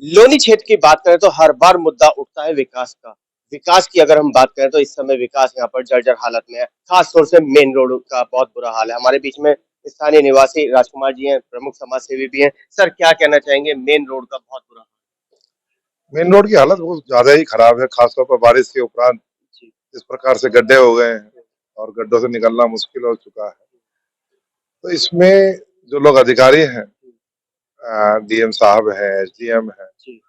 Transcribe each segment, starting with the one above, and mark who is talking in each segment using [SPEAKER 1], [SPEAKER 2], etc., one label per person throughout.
[SPEAKER 1] लोनी क्षेत्र की बात करें तो हर बार मुद्दा उठता है विकास का। विकास की अगर हम बात करें तो इस समय विकास यहाँ पर जर्जर हालत में है। खास तौर से मेन रोड का बहुत बुरा हाल है। हमारे बीच में स्थानीय निवासी राजकुमार जी हैं, प्रमुख समाज सेवी भी हैं। सर क्या कहना चाहेंगे, मेन रोड का बहुत बुरा
[SPEAKER 2] मेन रोड की हालत बहुत ज्यादा ही खराब है, खासतौर पर बारिश के उपरांत
[SPEAKER 1] जी।
[SPEAKER 2] इस प्रकार से गड्ढे हो गए हैं और गड्ढों से निकलना मुश्किल हो चुका है। तो इसमें जो लोग अधिकारी हैं, डीएम साहब हैं, एसडीएम हैं,
[SPEAKER 1] जी।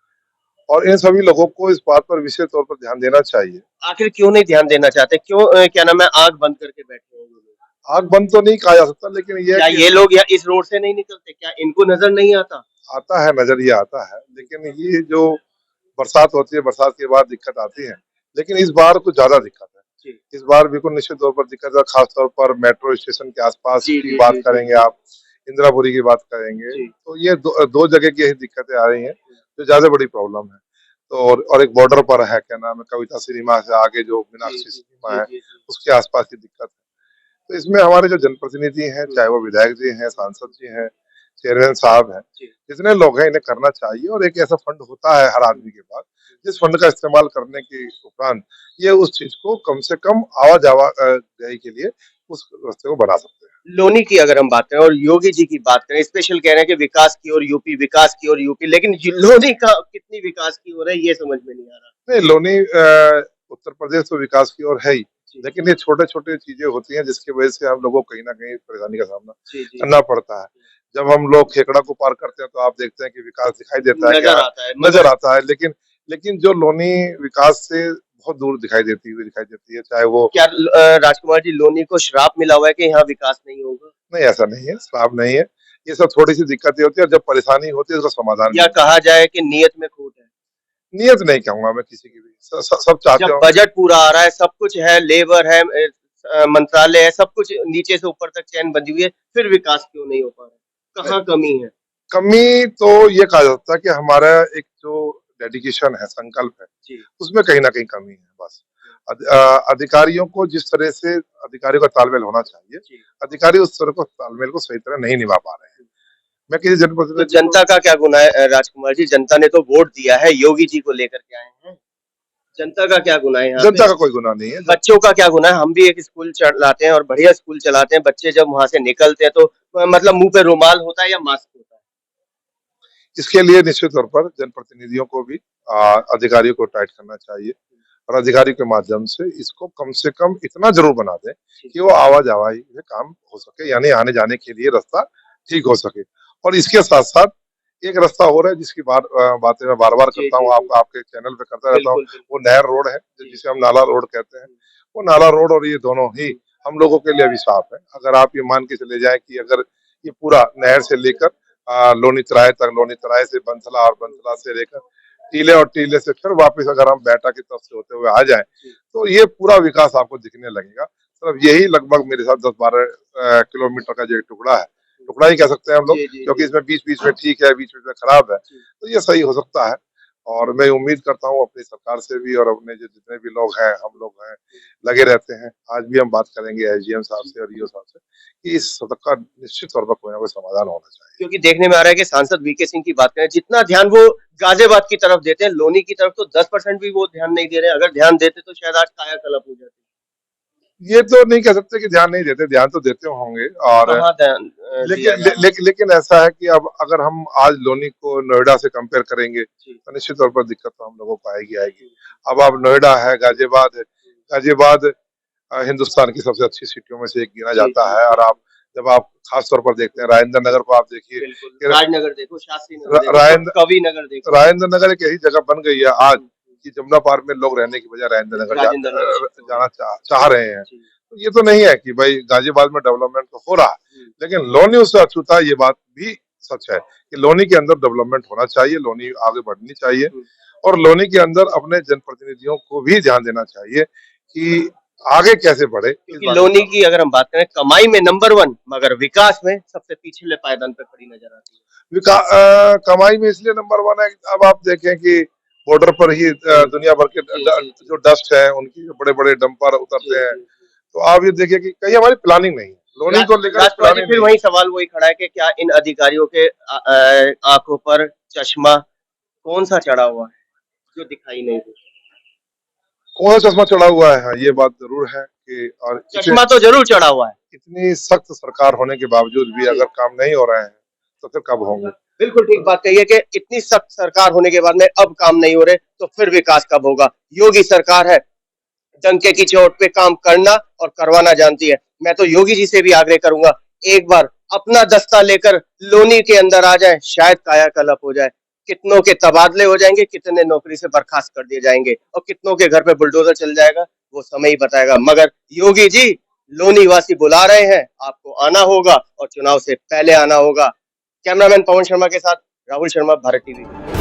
[SPEAKER 2] और इन सभी लोगों को इस बात पर विशेष तौर पर ध्यान देना चाहिए।
[SPEAKER 1] आखिर क्यों नहीं ध्यान देना चाहते, क्यों क्या नाम है, आंख बंद करके बैठे हैं ये लोग?
[SPEAKER 2] आंख बंद तो नहीं कहा जा सकता, लेकिन यह है
[SPEAKER 1] क्या
[SPEAKER 2] कि
[SPEAKER 1] ये लोग या इस रोड से नहीं निकलते, क्या इनको नजर नहीं आता?
[SPEAKER 2] आता है, नजरिया आता है, लेकिन ये जो बरसात होती है, बरसात के बाद दिक्कत आती है, लेकिन इस बार कुछ ज्यादा दिक्कत है।
[SPEAKER 1] जी
[SPEAKER 2] इस बार बिल्कुल निश्चित तौर पर दिक्कत है, खास तौर पर मेट्रो स्टेशन के आसपास
[SPEAKER 1] जी
[SPEAKER 2] की
[SPEAKER 1] जी
[SPEAKER 2] बात
[SPEAKER 1] जी जी
[SPEAKER 2] करेंगे
[SPEAKER 1] जी
[SPEAKER 2] आप, इंदिरापुरी की बात करेंगे,
[SPEAKER 1] जी।
[SPEAKER 2] तो ये दो जगह की यही दिक्कतें आ रही हैं जो ज्यादा बड़ी प्रॉब्लम है। तो और एक बॉर्डर पर है, क्या नाम है, कविता सिनेमा से आगे जो
[SPEAKER 1] जी
[SPEAKER 2] मीनाक्षी
[SPEAKER 1] जी
[SPEAKER 2] सिनेमा
[SPEAKER 1] जी
[SPEAKER 2] है,
[SPEAKER 1] जी जी।
[SPEAKER 2] उसके आसपास की दिक्कत है। तो इसमें हमारे जो जनप्रतिनिधि हैं,
[SPEAKER 1] हुँ,
[SPEAKER 2] चाहे वो विधायक जी हैं, सांसद जी हैं, चेयरमैन साहब हैं,
[SPEAKER 1] जी।
[SPEAKER 2] जितने लोग हैं इन्हें करना चाहिए। और एक ऐसा फंड होता है हर
[SPEAKER 1] हुँ,
[SPEAKER 2] आदमी के पास, जिस फंड का इस्तेमाल करने के उपरांत ये उस चीज को कम से कम आवाजाही के लिए उस रास्ते को बना सकते हैं।
[SPEAKER 1] लोनी की अगर हम बात करें और योगी जी की बात करें, स्पेशल कह रहे हैं कि विकास की ओर यूपी, विकास की ओर यूपी, लेकिन लोनी का कितनी विकास की ओर है ये समझ में नहीं आ रहा।
[SPEAKER 2] नहीं, लोनी उत्तर प्रदेश तो विकास की ओर है ही,
[SPEAKER 1] जी,
[SPEAKER 2] लेकिन ये छोटे छोटे चीजें होती हैं जिसकी वजह से हम लोगों को कहीं ना कहीं परेशानी का सामना
[SPEAKER 1] जी, जी,
[SPEAKER 2] करना
[SPEAKER 1] जी।
[SPEAKER 2] पड़ता है। जब हम लोग खेकड़ा को पार करते हैं तो आप देखते हैं कि विकास दिखाई देता है कि
[SPEAKER 1] नज़र
[SPEAKER 2] हाँ,
[SPEAKER 1] आता है
[SPEAKER 2] नजर
[SPEAKER 1] मगर
[SPEAKER 2] आता है, लेकिन लेकिन जो लोनी विकास से बहुत दूर दिखाई देती है, चाहे वो।
[SPEAKER 1] क्या राजकुमार जी, लोनी को श्राप मिला हुआ है कि यहाँ विकास नहीं होगा?
[SPEAKER 2] नहीं, ऐसा नहीं है, श्राप नहीं है। ये सब थोड़ी सी दिक्कतें होती है, और जब परेशानी होती है उसका समाधान भी
[SPEAKER 1] या
[SPEAKER 2] होता
[SPEAKER 1] कहा जाए कि नियत में खोट है?
[SPEAKER 2] है। नियत नहीं कहूंगा मैं किसी की भी, सब चाहते
[SPEAKER 1] जब
[SPEAKER 2] होंगे।
[SPEAKER 1] बजट पूरा आ रहा है, सब कुछ है, लेबर है, मंत्रालय है, सब कुछ नीचे से ऊपर तक चैन बंधी हुई है, फिर विकास क्यों नहीं हो पा रहा है? कहाँ कमी है?
[SPEAKER 2] कमी तो ये कहा जा सकता है कि हमारा एक जो डेडिकेशन है, संकल्प है,
[SPEAKER 1] जी,
[SPEAKER 2] उसमें कहीं न कहीं कमी है बस। अधिकारियों को जिस तरह से अधिकारियों का तालमेल होना चाहिए,
[SPEAKER 1] जी।
[SPEAKER 2] अधिकारी उस तरह को तालमेल को सही तरह नहीं निभा पा रहे हैं। मैं किसी
[SPEAKER 1] तो
[SPEAKER 2] जनप्रतिनिधि को।
[SPEAKER 1] जनता का क्या गुनाह है राजकुमार जी? जनता ने तो वोट दिया है, योगी जी को लेकर के आए हैं। जनता का क्या गुनाह है यहाँ पे?
[SPEAKER 2] जनता का कोई गुनाह नहीं है।
[SPEAKER 1] बच्चों का क्या गुनाह है? हम भी एक स्कूल चलाते हैं और बढ़िया स्कूल चलाते हैं। बच्चे जब वहाँ से निकलते हैं तो मतलब मुँह पे रुमाल होता है या मास्क होता है?
[SPEAKER 2] इसके लिए निश्चित तौर पर जनप्रतिनिधियों को भी अधिकारियों को टाइट करना चाहिए, और अधिकारी के माध्यम से इसको कम से कम इतना जरूर बना दें
[SPEAKER 1] जी,
[SPEAKER 2] कि वो आवाजाही में काम हो सके, यानी आने जाने के लिए रास्ता ठीक हो सके। और इसके साथ साथ एक रास्ता हो रहा है जिसकी बातें मैं बार बार
[SPEAKER 1] जी,
[SPEAKER 2] करता
[SPEAKER 1] जी,
[SPEAKER 2] हूँ,
[SPEAKER 1] जी।
[SPEAKER 2] आपके चैनल पे करता रहता हूँ।
[SPEAKER 1] बिल्कुल, बिल्कुल।
[SPEAKER 2] वो नहर रोड है,
[SPEAKER 1] जी।
[SPEAKER 2] जिसे हम नाला रोड कहते हैं।
[SPEAKER 1] हुँ,
[SPEAKER 2] वो नाला रोड और ये दोनों ही हम लोगों के लिए अभिशाप है। अगर आप ये मान के चले जाएं कि अगर ये पूरा नहर से लेकर लोनी तराई तक, लोनी तराई से बंसला, और बंसला से लेकर टीले, और टीले से फिर वापस अगर हम बेहटा की तरफ से होते हुए आ जाएं,
[SPEAKER 1] जी।
[SPEAKER 2] तो ये पूरा विकास आपको दिखने लगेगा। सिर्फ यही लगभग मेरे साथ 10-12 किलोमीटर का जो एक टुकड़ा है, टुकड़ा ही कह सकते हैं हम लोग,
[SPEAKER 1] जी, जी,
[SPEAKER 2] क्योंकि
[SPEAKER 1] जी।
[SPEAKER 2] इसमें बीच-बीच में ठीक है, बीच-बीच में खराब है।
[SPEAKER 1] जी।
[SPEAKER 2] तो ये सही हो सकता है, और मैं उम्मीद करता हूँ अपनी सरकार से भी, और अपने जो जितने भी लोग हैं, हम लोग हैं, लगे रहते हैं। आज भी हम बात करेंगे एसडीएम साहब से और ईओ साहब से कि इस सबका निश्चित तौर पर कोई ना कोई समाधान होना चाहिए।
[SPEAKER 1] क्योंकि देखने में आ रहा है कि सांसद वीके सिंह की बात करें, जितना ध्यान वो गाजियाबाद की तरफ देते हैं, लोनी की तरफ तो 10% भी वो ध्यान नहीं दे रहे हैं। अगर ध्यान देते तो शायद आज कायाकल्प हो जाती।
[SPEAKER 2] ये तो नहीं कह सकते कि ध्यान नहीं देते, ध्यान तो देते होंगे। और
[SPEAKER 1] कहाँ ध्यान दिया
[SPEAKER 2] लेकिन
[SPEAKER 1] जा रहा है?
[SPEAKER 2] लेकिन ऐसा है कि अब अगर हम आज लोनी को नोएडा से कंपेयर करेंगे,
[SPEAKER 1] जी।
[SPEAKER 2] तो निश्चित तौर पर दिक्कत तो हम लोगों को आएगी आएगी।
[SPEAKER 1] हुँ,
[SPEAKER 2] अब आप नोएडा है, गाजियाबाद है, गाजियाबाद हिंदुस्तान की सबसे अच्छी सिटियों में से एक गिना
[SPEAKER 1] जी,
[SPEAKER 2] जाता
[SPEAKER 1] जी,
[SPEAKER 2] है।
[SPEAKER 1] जी,
[SPEAKER 2] और आप
[SPEAKER 1] जी।
[SPEAKER 2] जब आप खास तौर पर देखते हैं राजेंद्र नगर को, आप देखिए
[SPEAKER 1] बिल्कुल,
[SPEAKER 2] कि
[SPEAKER 1] राजनगर देखो, शास्त्री नगर
[SPEAKER 2] र-
[SPEAKER 1] देखो,
[SPEAKER 2] राजेंद्र
[SPEAKER 1] कवि नगर देखो।
[SPEAKER 2] राजेंद्र नगर एक ऐसी जगह बन गई है आज
[SPEAKER 1] हुँ, हुँ।
[SPEAKER 2] कि जमुना पार्क में लोग रहने की बजाय राजेंद्र नगर
[SPEAKER 1] राजेंद्र नगर शिफ्ट हो रहे
[SPEAKER 2] जाना
[SPEAKER 1] हैं।
[SPEAKER 2] चाह रहे हैं।
[SPEAKER 1] जी।
[SPEAKER 2] तो ये तो नहीं है कि भाई गाजियाबाद में डेवलपमेंट तो हो रहा है,
[SPEAKER 1] हुँ,
[SPEAKER 2] लेकिन लोनी उससे अछूता है, ये बात भी सच है कि लोनी के अंदर डेवलपमेंट होना चाहिए, लोनी आगे बढ़नी चाहिए।
[SPEAKER 1] हुँ।
[SPEAKER 2] और लोनी के अंदर अपने जनप्रतिनिधियों को भी ध्यान देना चाहिए कि आगे कैसे बढ़े, इस
[SPEAKER 1] क्योंकि
[SPEAKER 2] बारे में
[SPEAKER 1] लोनी
[SPEAKER 2] काम।
[SPEAKER 1] की अगर हम बात करें, कमाई में नंबर 1 मगर विकास में सबसे पिछले पायदान पे खड़ी नज़र आती है।
[SPEAKER 2] कमाई में इसलिए नंबर वन है। अब आप देखें कि बॉर्डर पर ही
[SPEAKER 1] हुँ।
[SPEAKER 2] दुनिया भर के
[SPEAKER 1] जी, जी, जी।
[SPEAKER 2] जो डस्ट है, उनकी बड़े बड़े डंपर
[SPEAKER 1] जी,
[SPEAKER 2] उतरते हैं।
[SPEAKER 1] जी, जी।
[SPEAKER 2] तो आप ये देखिए कि कहीं हमारी प्लानिंग नहीं है,
[SPEAKER 1] रा
[SPEAKER 2] लोनी को लेकर एक
[SPEAKER 1] राजकुमार जी,
[SPEAKER 2] प्लानिंग
[SPEAKER 1] फिर
[SPEAKER 2] नहीं है।
[SPEAKER 1] वही सवाल वही खड़ा है कि क्या इन अधिकारियों के आँखों पर चश्मा कौन सा चढ़ा हुआ है जो दिखाई नहीं देता?
[SPEAKER 2] कौन सा चश्मा चढ़ा हुआ है? हाँ, ये बात जरूर है कि और
[SPEAKER 1] चश्मा तो जरूर चढ़ा हुआ है।
[SPEAKER 2] इतनी सख्त सरकार होने के बावजूद भी अगर काम नहीं हो रहे हैं तो फिर कब होंगे?
[SPEAKER 1] बिल्कुल ठीक बात कही है कि इतनी सख्त सरकार होने के बाद में अब काम नहीं हो रहे तो फिर विकास कब होगा? योगी सरकार है, डंके की चोट पे काम करना और करवाना जानती है। मैं तो योगी जी से भी आग्रह करूंगा, एक बार अपना दस्ता लेकर लोनी के अंदर आ जाए, शायद कायाकल्प हो जाए। कितनों के तबादले हो जाएंगे, कितने नौकरी से बर्खास्त कर दिए जाएंगे और कितनों के घर पे बुलडोजर चल जाएगा, वो समय ही बताएगा। मगर योगी जी, लोनी वासी बुला रहे हैं, आपको आना होगा और चुनाव से पहले आना होगा। कैमरामैन पवन शर्मा के साथ राहुल शर्मा, भारत टीवी।